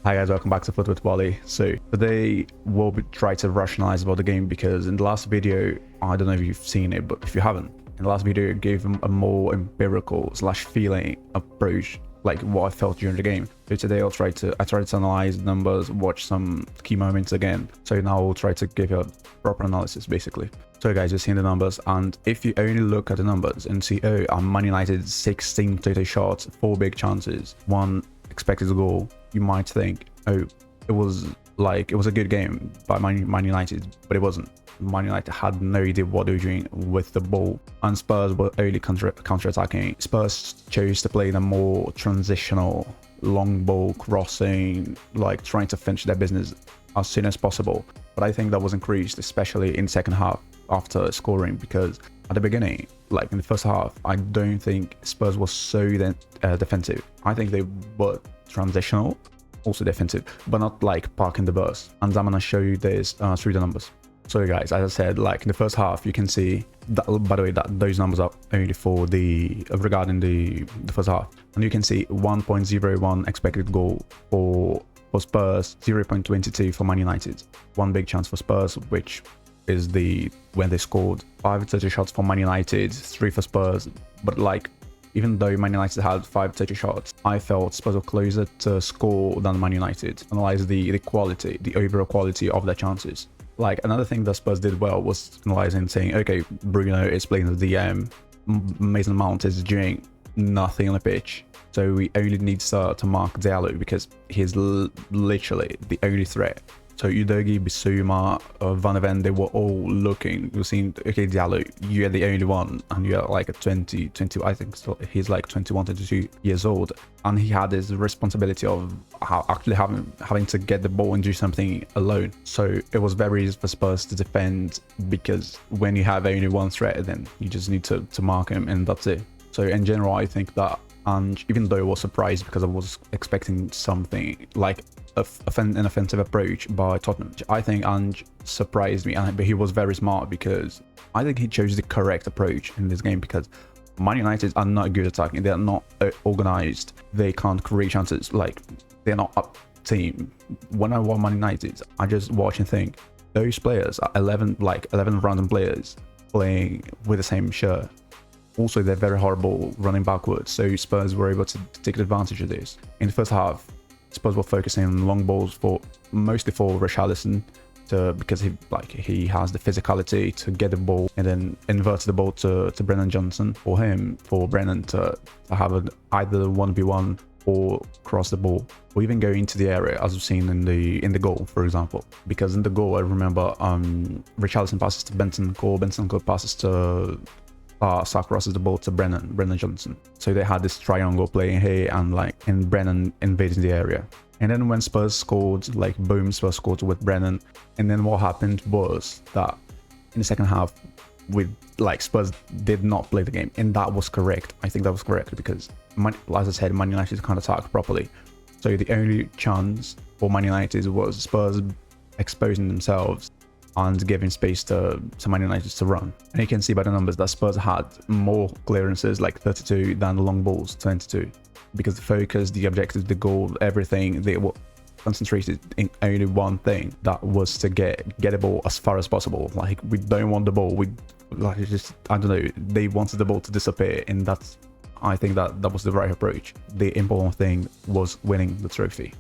Hi guys, welcome back to Foot with Wally. So today we'll be trying to rationalize about the game because in the last video, I don't know if you've seen it, but if you haven't, in the last video I gave a more empirical slash feeling approach, like what I felt during the game. So today I tried to analyze the numbers, watch some key moments again. So now I'll try to give you a proper analysis basically. So guys, you've seen the numbers, and if you only look at the numbers and see, oh, Man United 16 total shots, 4 big chances, 1 expected goal, you might think, oh, it was a good game by Man United, but it wasn't. Man United had no idea what they were doing with the ball, and Spurs were only counter-attacking. Spurs chose to play in a more transitional, long ball crossing, like trying to finish their business as soon as possible. But I think that was increased, especially in the second half after scoring, because at the beginning, like in the first half, I don't think Spurs was so defensive. I think they were transitional, also defensive, but not like parking the bus. And I'm gonna show you this through the numbers. So guys, as I said, like in the first half, you can see that, by the way, that those numbers are only for regarding the first half, and you can see 1.01 expected goal for Spurs, 0.22 for Man United, 1 big chance for Spurs, which is when they scored, 5 30 shots for Man United, 3 for Spurs. But like, even though Man United had 5 30 shots, I felt Spurs were closer to score than Man United. Analyze the quality, the overall quality of their chances. Like, another thing that Spurs did well was analyzing, saying, okay, Bruno is playing the DM, Mason Mount is doing nothing on the pitch, so we only need to mark Diallo because he's literally the only threat. So Udogie, Bissouma, Van de Ven, they were all looking. We've seen, okay, Diallo, you're the only one, and you're like a 20, I think still, he's like 21, 22 years old. And he had this responsibility of actually having to get the ball and do something alone. So it was very easy for Spurs to defend, because when you have only one threat, then you just need to mark him, and that's it. So in general, I think that, and even though I was surprised because I was expecting something like an offensive approach by Tottenham, I think Ange surprised me, but he was very smart, because I think he chose the correct approach in this game, because Man United are not good attacking, they are not organized, they can't create chances, like they're not a team. When I watch Man United, I just watch and think, those players are 11 random players playing with the same shirt. Also, they're very horrible running backwards, so Spurs were able to take advantage of this. In the first half, Spurs were focusing on long balls mostly for Richarlison, because he has the physicality to get the ball and then invert the ball to Brennan Johnson, for Brennan to have either 1v1 or cross the ball, or even go into the area, as we've seen in the goal, for example. Because in the goal, I remember Richarlison passes to Bentancur passes to crosses the ball to Brennan Johnson. So they had this triangle playing here, and Brennan invading the area. And then when Spurs scored, Spurs scored with Brennan. And then what happened was that in the second half, Spurs did not play the game, and that was correct. I think that was correct, because as I said, Man United can't attack properly. So the only chance for Man United was Spurs exposing themselves and giving space to Man United to run. And you can see by the numbers that Spurs had more clearances, like 32, than the long balls, 22. Because the focus, the objective, the goal, everything, they were concentrated in only one thing, that was to get the ball as far as possible. Like, we don't want the ball, I don't know, they wanted the ball to disappear, and I think that was the right approach. The important thing was winning the trophy,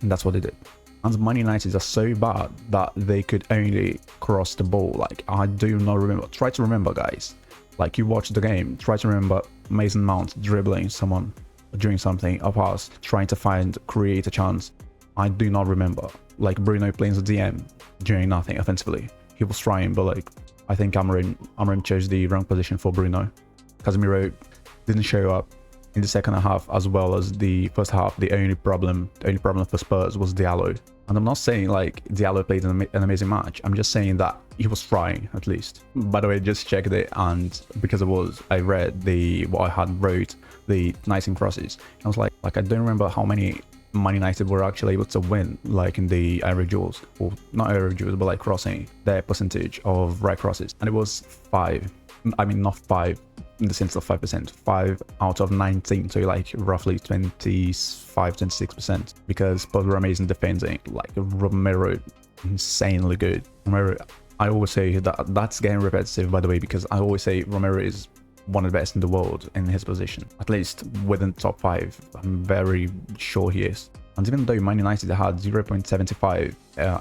and that's what they did. And Man United are so bad that they could only cross the ball. Like, I do not remember. Try to remember, guys. Like, you watch the game, try to remember Mason Mount dribbling someone, doing something, a pass, trying to create a chance. I do not remember. Like, Bruno playing the DM, doing nothing offensively. He was trying, but I think Amorim chose the wrong position for Bruno. Casemiro didn't show up in the second half as well as the first half. The only problem for Spurs was Diallo. And I'm not saying Diallo played an amazing match. I'm just saying that he was trying, at least. By the way, just checked it, and because I read what I had wrote, the nice crosses. I was like I don't remember how many Man United were actually able to win, in the aerial duels, or not aerial duels, but crossing, their percentage of right crosses, and it was 5. I mean, not 5, in the sense of 5%, 5 out of 19, so like roughly 25-26%, because Spurs were amazing defending, like Romero, insanely good. Romero, I always say that that's getting repetitive, by the way, because I always say Romero is one of the best in the world in his position, at least within the top 5. I'm very sure he is. And even though Man United had 0.75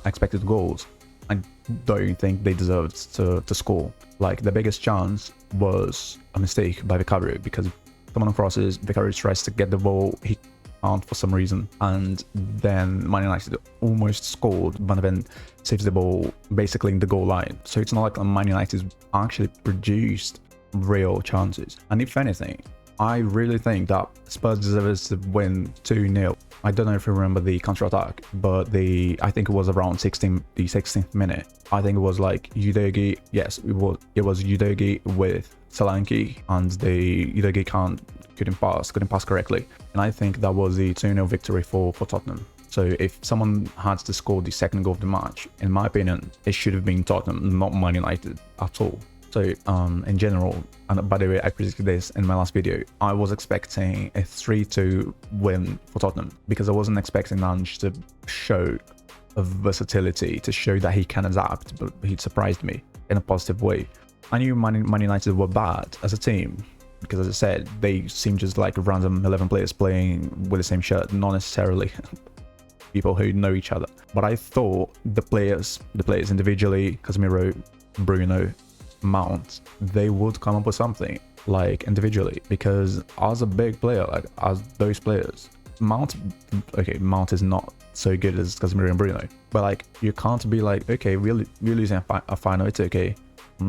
expected goals, I don't think they deserved to score. Like, the biggest chance was a mistake by Vicario, because someone crosses, Vicario tries to get the ball, he can't for some reason, and then Man United almost scored. Van de Ven saves the ball basically in the goal line. So it's not like Man United actually produced real chances. And if anything, I really think that Spurs deserves to win 2-0. I don't know if you remember the counter-attack, but I think it was around the 16th minute. I think it was like Udogie, yes, it was Udogie with Solanke, and Udogie couldn't pass correctly. And I think that was the 2-0 victory for Tottenham. So if someone had to score the second goal of the match, in my opinion, it should have been Tottenham, not Man United at all. So in general, and by the way, I predicted this in my last video, I was expecting a 3-2 win for Tottenham, because I wasn't expecting Ange to show a versatility, to show that he can adapt, but he surprised me in a positive way. I knew Man United were bad as a team, because as I said, they seem just like random 11 players playing with the same shirt, not necessarily people who know each other. But I thought the players individually, Casemiro, Bruno, Mount, they would come up with something like individually, because as a big player, like as those players, Mount is not so good as Casemiro and Bruno, but like you can't be like, okay, we're losing a final, it's okay,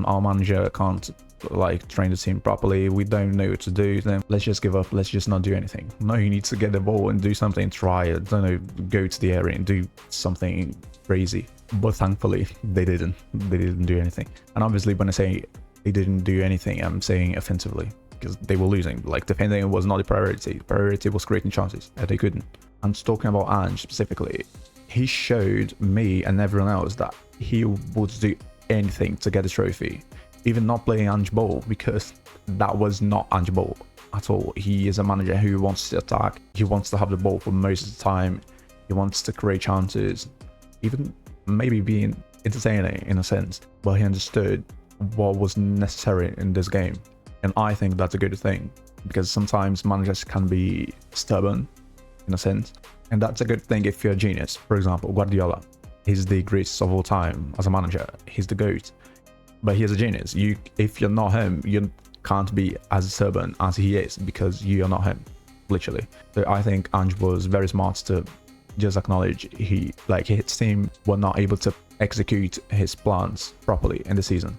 our manager can't like train the team properly, we don't know what to do, then let's just give up, let's just not do anything. No, you need to get the ball and do something, try, I don't know, go to the area and do something crazy. But thankfully they didn't do anything. And obviously when I say they didn't do anything, I'm saying offensively, because they were losing. Like, defending was not the priority. The priority was creating chances, and they couldn't. And talking about Ange specifically, he showed me and everyone else that he would do anything to get a trophy, even not playing Ange ball, because that was not Ange ball at all. He is a manager who wants to attack, he wants to have the ball for most of the time, he wants to create chances, even maybe being entertaining in a sense, but he understood what was necessary in this game. And I think that's a good thing, because sometimes managers can be stubborn in a sense, and that's a good thing if you're a genius. For example, Guardiola, he's the greatest of all time as a manager, he's the GOAT, but he's a genius. If you're not him, you can't be as stubborn as he is, because you're not him, literally. So I think Ange was very smart to just acknowledge his team were not able to execute his plans properly in the season,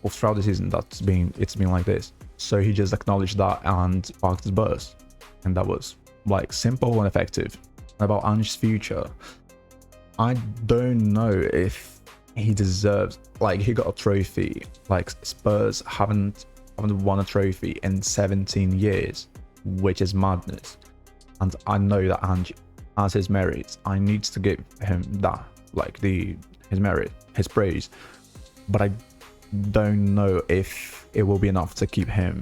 or throughout the season it's been like this. So he just acknowledged that and parked his bus, and that was like simple and effective. About Ange's future, I don't know if he deserves, like, he got a trophy. Like, Spurs haven't won a trophy in 17 years, which is madness. And I know that Ange has his merits. I need to give him that, like his merit, his praise, but I don't know if it will be enough to keep him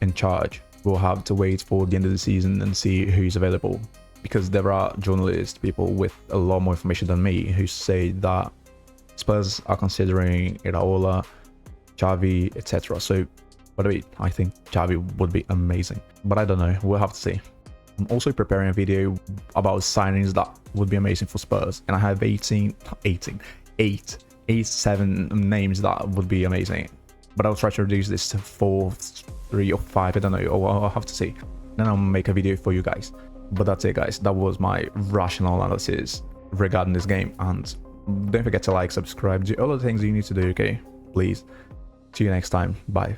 in charge. We'll have to wait for the end of the season and see who's available, because there are journalists, people with a lot more information than me, who say that Spurs are considering Iraola, Xavi, etc. So, by the way, I think Xavi would be amazing, but I don't know, we'll have to see. I'm also preparing a video about signings that would be amazing for Spurs, and I have 7 names that would be amazing, but I'll try to reduce this to 4, 3 or 5, I don't know, or I'll have to see. Then I'll make a video for you guys. But that's it, guys. That was my rational analysis regarding this game, and don't forget to like, subscribe, do all the things you need to do, okay? Please. See you next time. Bye.